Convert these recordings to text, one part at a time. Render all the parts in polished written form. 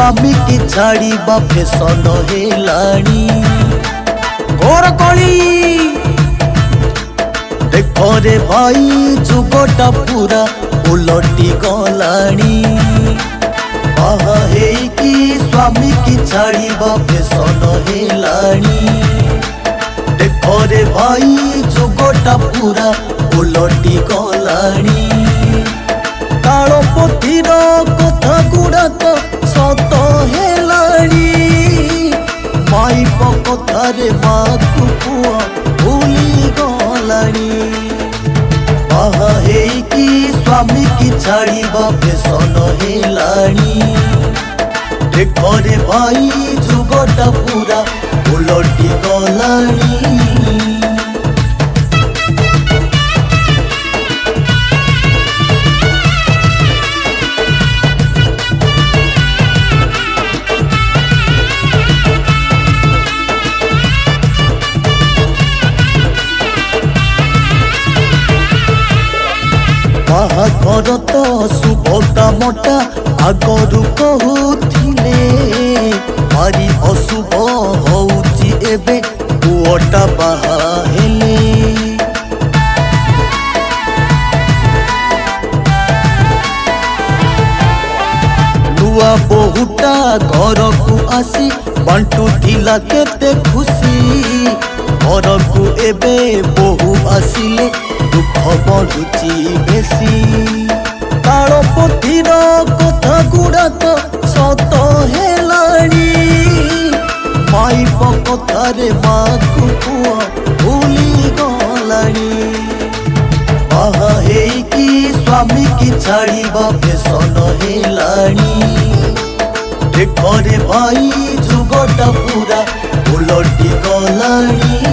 स्वामी की छाड़िबा फैशन हेलाणी घोर कली देखो रे भाई जुगटा पूरा उलटी गलाणी बाहा हेकी स्वामी की छाड़िबा फैशन हेलाणी देखो रे भाई जुगटा पूरा उलटी गलाणी कालो पोथीर कथा गुड़ाक सत हेलाणी माइप कथारे माकु पुआ भूली गलाणी बाहा हेकी स्वामी की छाड़िबा फैशन हेलाणी देखो रे भाई जुगटा पूरा उलटी गलाणी बाहाघर तो शुभ कामटा आगरू कहूथिले भारी अशुभ होउची एबे पुअटा बाहा हेले नुआ बहुटा घर को आसी बांटू थिला केते खुशी घर को एबे बहु आसिले दुख बढ़ुची बेसी कालो पोथीर कथा गुड़ाक सत हेलाणी माइप कथारे माकु पुआ भूली गलाणी बाहा हेकी स्वामी की छाड़िबा फैशन हेलाणी देखो रे भाई जुगटा पूरा उलटी गलाणी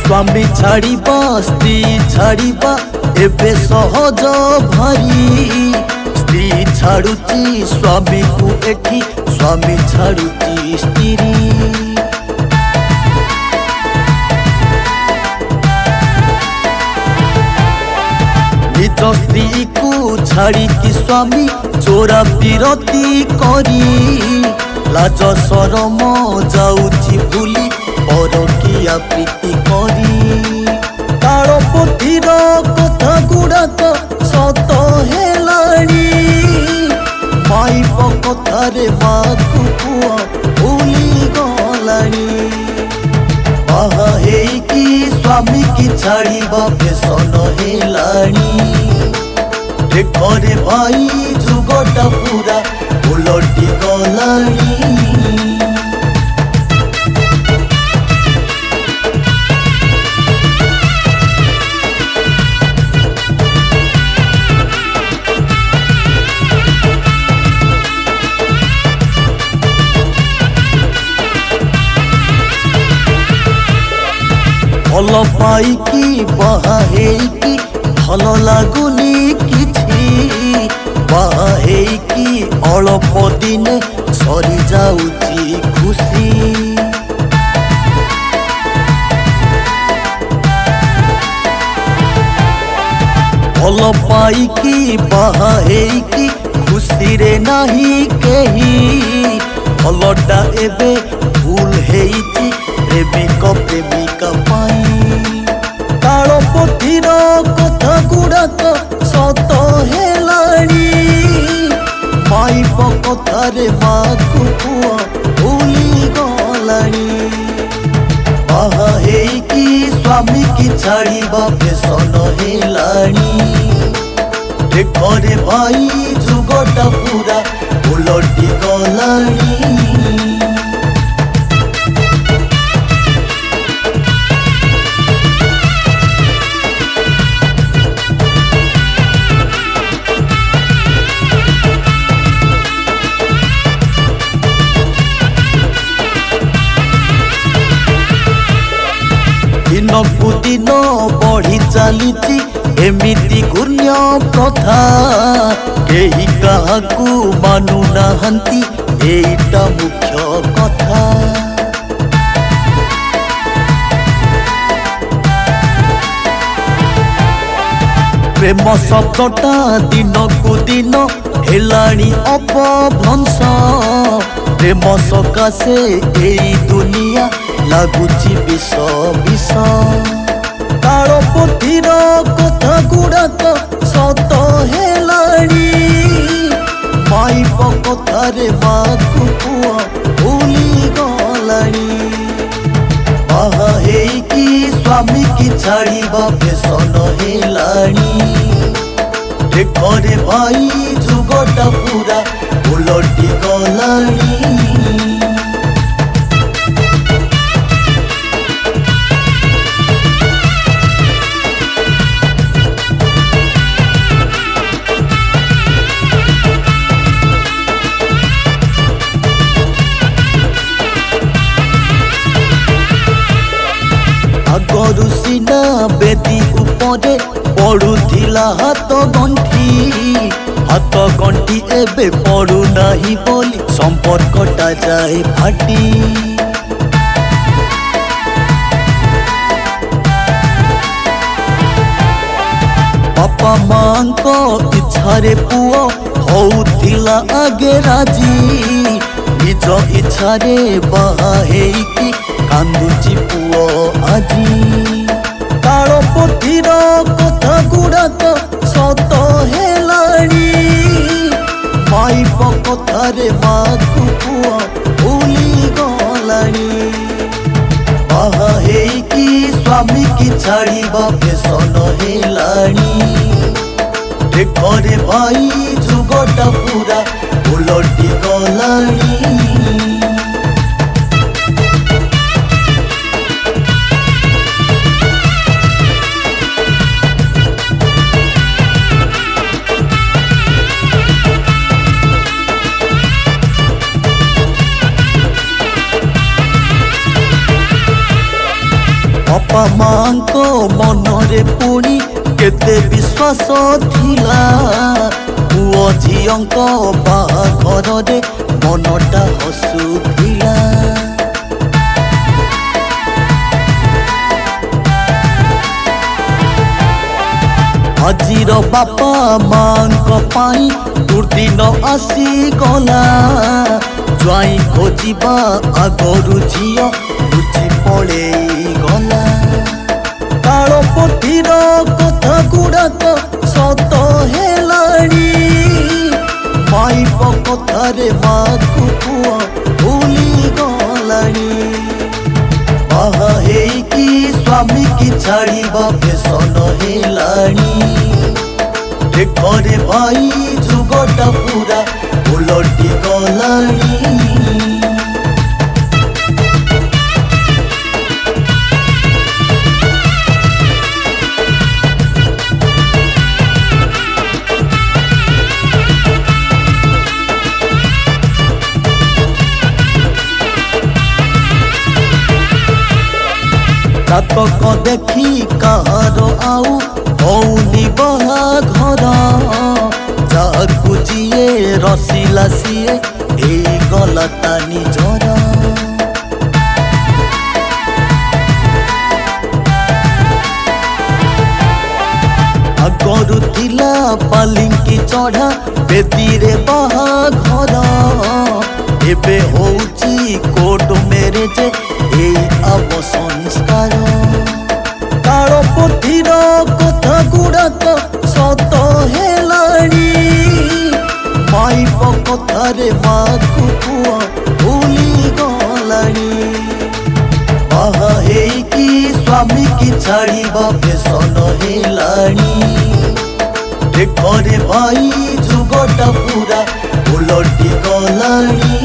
स्वामी छाड़िबा स्त्री छाड़िबा एबे सहज भारी स्त्री छाड़ुची स्वामी को एठी स्वामी छाड़ुची स्त्री निज स्त्री को छाड़ी की स्वामी चोरा विरती करी लाज शरम जाउची भूली परकिया प्रीति करी कालो पोथीर कथा गुड़ाक सत हेलाणी माइप कथारे माकु पुआ भूली गलाणी बाहा हेकी स्वामी की छाड़िबा फैशन हेलाणी देखो रे भाई जुगटा पूरा उलटी गलाणी भल पाइकी बाहा हेकी भल लागुनी किछि बाहा हेकी अल्प दिने सरी जाउची खुशी भल पाइकी बाहा हेकी खुशी रे नाही केही भलटा एबे भूल हेइची प्रेमिक प्रेमिका पाई कालो पोथीर कथा गुड़ाक सत हेलाणी माइप कथारे माकु पुआ भूली गलाणी बाहा हेकी स्वामी की छाड़िबा फैशन हेलाणी देखो रे भाई जुगटा पूरा उलटी गलाणी दिनकु दिन बढ़ी चलीची एमिति घूर्ण्य प्रथा केही काहाकु मानु नाहंती एइटा मुख्य कथा। प्रेम शब्दटा दिनकु दिन हेलाणी अपभ्रंश प्रेम सकाशे एई दुनिया लागुची विष विष तालपोथीर कथा गुड़ाक सत हेलाणी माइप कथारे माकु पुआ भूली गलाणी बाहा हेइकी स्वामी की छाड़ीबा फैशन हेलाणी देखरे भाई जुगटा पूरा उलटी गलाणी। आगरु सीना बेदी उपरे पड़ुथिला हाथ गंठी एबे पड़ु नाही बोली संपर्कटा जाए फाटी। बापा मांको इच्छारे पुओ होउथिला आगे राजी निज इच्छारे बाहा हेइकी कांदुची पुओ आजी तालपोथीर कथा गुड़ाक सत हेलाणी माइप कथारे माकु पुओ भूली गलाणी बाहा हेइकी स्वामी की छाड़ीबा फैशन हेलाणी देखरे भाई जुगटा पूरा उलटी गलाणी। बापा मांको मनरे पुणी केते विश्वास थिला पुओ झियंको बाहाघरे मनटा हसुथिला। आजिर बापा मांको पाई दुर्दिन आसी गला ज्वाई खोजिबा आगरु झिय लुचि पड़ेई गला तालपोथीर कथा गुड़ाक सत हेलाणी माइप कथारे माकु पुओ भूली गलाणी बाहा हेइकी स्वामी की छाड़ीबा फैशन हेलाणी देखरे भाई जुगटा पूरा उलटी गलाणी। जातक देखी कहार आउ हौनी बाहाघर जाकु जिए रसिला सिए एई गला ता निजर। आगरु थिला पालिंकी चढ़ा बेदीरे बाहाघर एबे होउची कोर्ट मैरेज एई आब संस्कार तालपोथीर कथा गुड़ाक सत हेलाणी माइप कथारे माकु पुओ भूली गलाणी बाहा हेइकी स्वामी की छाड़ीबा फैशन हेलाणी देखरे भाई जुगटा पूरा उलटी गलाणी।